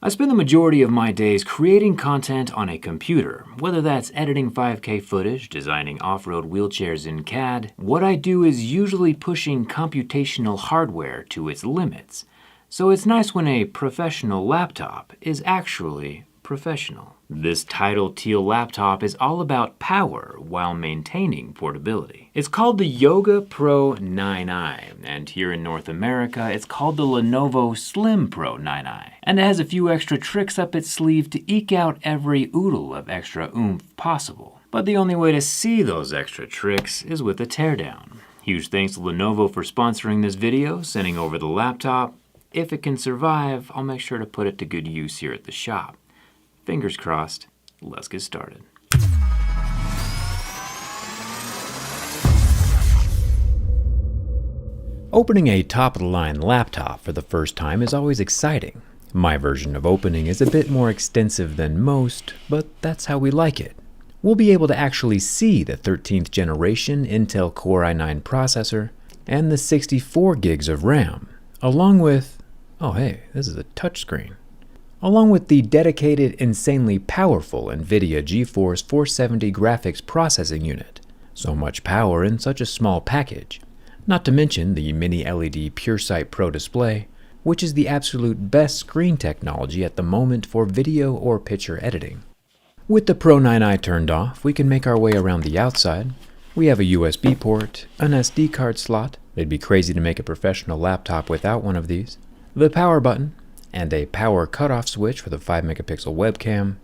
I spend the majority of my days creating content on a computer, whether that's editing 5K footage, designing off-road wheelchairs in CAD. What I do is usually pushing computational hardware to its limits. So it's nice when a professional laptop is actually professional. This Tidal Teal laptop is all about power while maintaining portability. It's called the Yoga Pro 9i, and here in North America, it's called the Lenovo Slim Pro 9i. And it has a few extra tricks up its sleeve to eke out every oodle of extra oomph possible. But the only way to see those extra tricks is with a teardown. Huge thanks to Lenovo for sponsoring this video, sending over the laptop. If it can survive, I'll make sure to put it to good use here at the shop. Fingers crossed, let's get started. Opening a top-of-the-line laptop for the first time is always exciting. My version of opening is a bit more extensive than most, but that's how we like it. We'll be able to actually see the 13th generation Intel Core i9 processor and the 64 gigs of RAM, along with, oh hey, this is a touchscreen. Along with the dedicated, insanely powerful NVIDIA GeForce 470 graphics processing unit. So much power in such a small package. Not to mention the Mini LED PureSight Pro display, which is the absolute best screen technology at the moment for video or picture editing. With the Pro 9i turned off, we can make our way around the outside. We have a USB port, an SD card slot. It'd be crazy to make a professional laptop without one of these. The power button, and a power cutoff switch for the 5-megapixel webcam.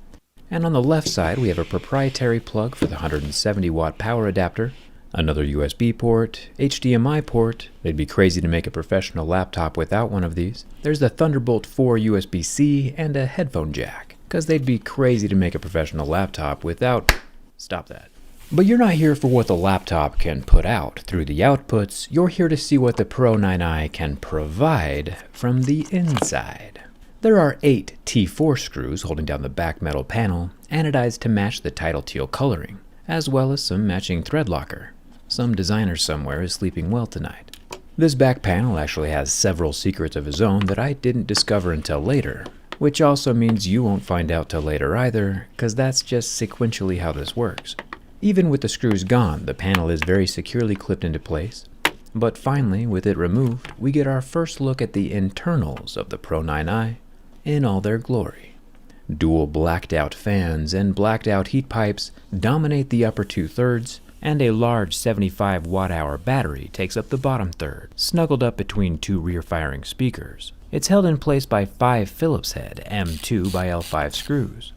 And on the left side, we have a proprietary plug for the 170-watt power adapter, another USB port, HDMI port. They'd be crazy to make a professional laptop without one of these. There's the Thunderbolt 4 USB-C and a headphone jack, because they'd be crazy to make a professional laptop without... Stop that. But you're not here for what the laptop can put out through the outputs. You're here to see what the Pro 9i can provide from the inside. There are 8 T4 screws holding down the back metal panel, anodized to match the Tidal Teal coloring, as well as some matching thread locker. Some designer somewhere is sleeping well tonight. This back panel actually has several secrets of his own that I didn't discover until later, which also means you won't find out till later either, because that's just sequentially how this works. Even with the screws gone, the panel is very securely clipped into place. But finally, with it removed, we get our first look at the internals of the Pro 9i in all their glory. Dual blacked out fans and blacked out heat pipes dominate the upper 2/3, and a large 75 watt-hour battery takes up the bottom third, snuggled up between 2 rear-firing speakers. It's held in place by 5 Phillips head M2 by L5 screws.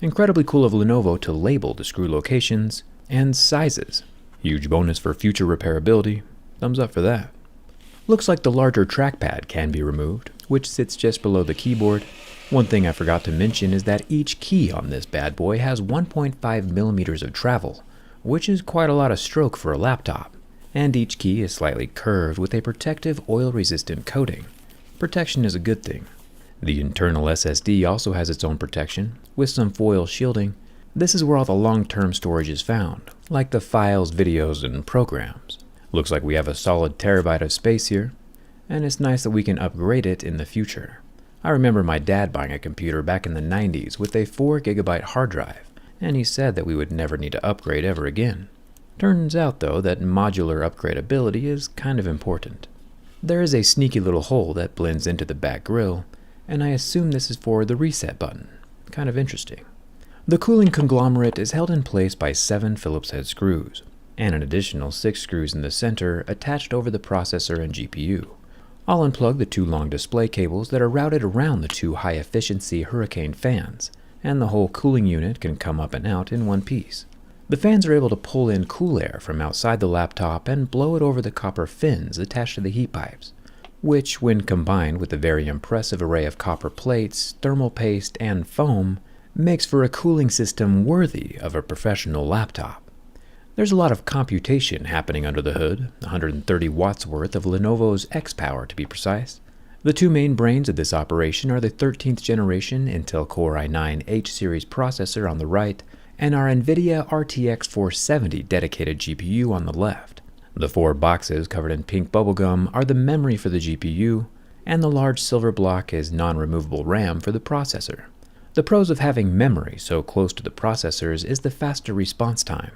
Incredibly cool of Lenovo to label the screw locations and sizes. Huge bonus for future repairability. Thumbs up for that. Looks like the larger trackpad can be removed, which sits just below the keyboard. One thing I forgot to mention is that each key on this bad boy has 1.5 millimeters of travel, which is quite a lot of stroke for a laptop. And each key is slightly curved with a protective oil-resistant coating. Protection is a good thing. The internal SSD also has its own protection, with some foil shielding. This is where all the long-term storage is found, like the files, videos, and programs. Looks like we have a solid terabyte of space here, and it's nice that we can upgrade it in the future. I remember my dad buying a computer back in the 90s with a 4GB hard drive, and he said that we would never need to upgrade ever again. Turns out, though, that modular upgradability is kind of important. There is a sneaky little hole that blends into the back grille, and I assume this is for the reset button. Kind of interesting. The cooling conglomerate is held in place by 7 Phillips head screws, and an additional 6 screws in the center attached over the processor and GPU. I'll unplug the 2 long display cables that are routed around the 2 high-efficiency Hurricane fans, and the whole cooling unit can come up and out in one piece. The fans are able to pull in cool air from outside the laptop and blow it over the copper fins attached to the heat pipes, which, when combined with the very impressive array of copper plates, thermal paste, and foam, makes for a cooling system worthy of a professional laptop. There's a lot of computation happening under the hood, 130 watts worth of Lenovo's X-Power to be precise. The 2 main brains of this operation are the 13th generation Intel Core i9 H-series processor on the right, and our NVIDIA RTX 470 dedicated GPU on the left. The 4 boxes covered in pink bubblegum are the memory for the GPU, and the large silver block is non-removable RAM for the processor. The pros of having memory so close to the processors is the faster response time.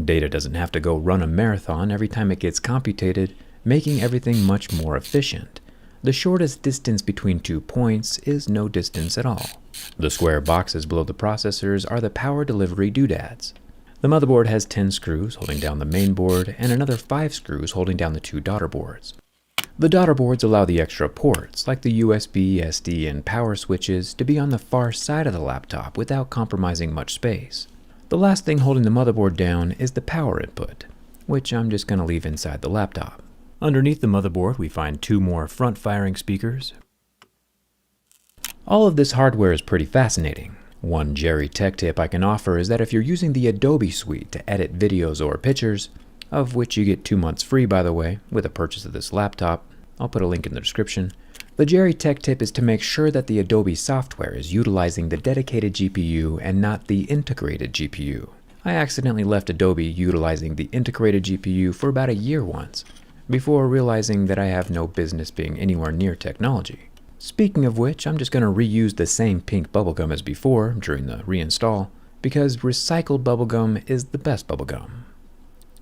Data doesn't have to go run a marathon every time it gets computed, making everything much more efficient. The shortest distance between 2 points is no distance at all. The square boxes below the processors are the power delivery doodads. The motherboard has 10 screws holding down the main board and another 5 screws holding down the 2 daughter boards. The daughter boards allow the extra ports, like the USB, SD, and power switches, to be on the far side of the laptop without compromising much space. The last thing holding the motherboard down is the power input, which I'm just going to leave inside the laptop. Underneath the motherboard, we find 2 more front-firing speakers. All of this hardware is pretty fascinating. One Jerry tech tip I can offer is that if you're using the Adobe suite to edit videos or pictures, of which you get 2 months free, by the way, with a purchase of this laptop. I'll put a link in the description. The Jerry tech tip is to make sure that the Adobe software is utilizing the dedicated GPU and not the integrated GPU. I accidentally left Adobe utilizing the integrated GPU for about a year once, before realizing that I have no business being anywhere near technology. Speaking of which, I'm just going to reuse the same pink bubblegum as before during the reinstall, because recycled bubblegum is the best bubblegum.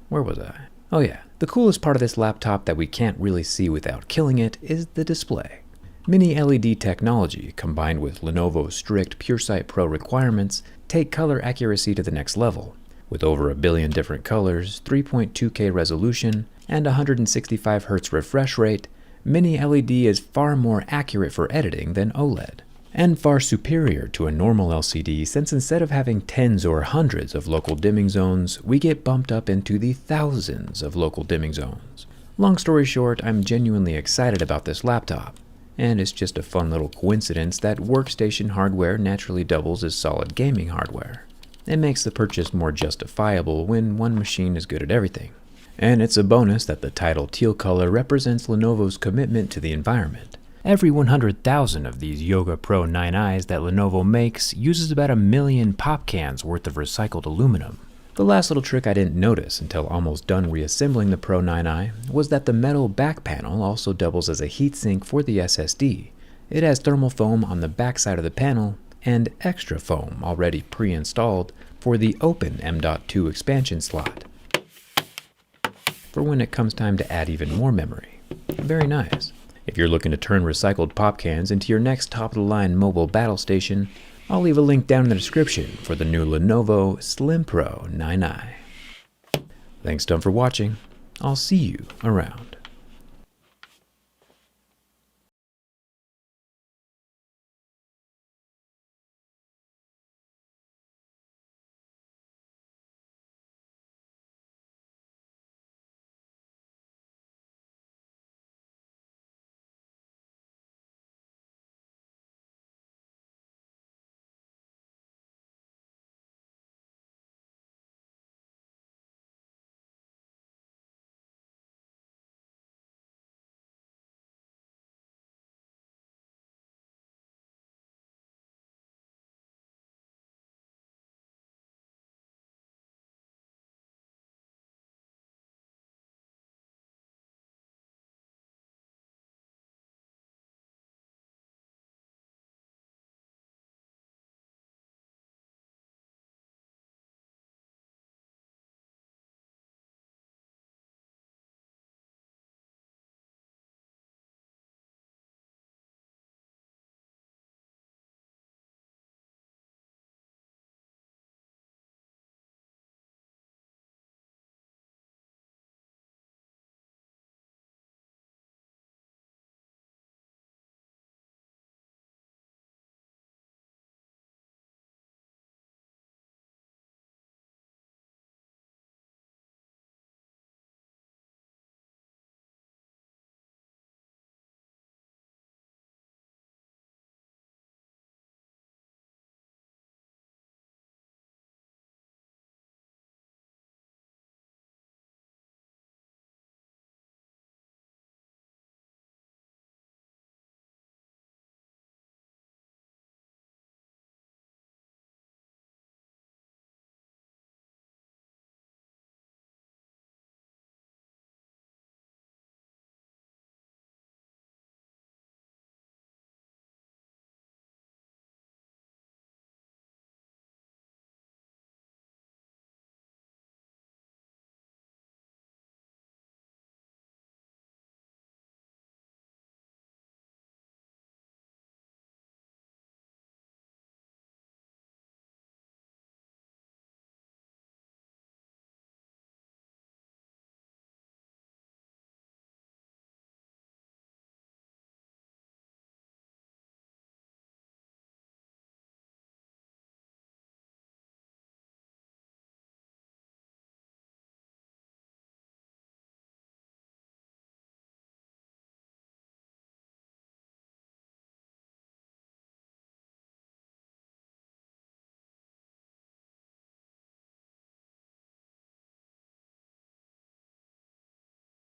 Where was I? Oh yeah, the coolest part of this laptop that we can't really see without killing it is the display. Mini LED technology combined with Lenovo's strict PureSight Pro requirements take color accuracy to the next level. With over 1 billion different colors, 3.2K resolution, and 165 Hz refresh rate, Mini LED is far more accurate for editing than OLED. And far superior to a normal LCD, since instead of having tens or hundreds of local dimming zones, we get bumped up into the thousands of local dimming zones. Long story short, I'm genuinely excited about this laptop, and it's just a fun little coincidence that workstation hardware naturally doubles as solid gaming hardware. It makes the purchase more justifiable when one machine is good at everything. And it's a bonus that the title teal color represents Lenovo's commitment to the environment. Every 100,000 of these Yoga Pro 9i's that Lenovo makes uses about 1 million pop cans worth of recycled aluminum. The last little trick I didn't notice until almost done reassembling the Pro 9i was that the metal back panel also doubles as a heatsink for the SSD. It has thermal foam on the back side of the panel and extra foam already pre-installed for the open M.2 expansion slot, for when it comes time to add even more memory. Very nice. If you're looking to turn recycled pop cans into your next top-of-the-line mobile battle station, I'll leave a link down in the description for the new Lenovo Slim Pro 9i. Thanks, Tom, for watching. I'll see you around.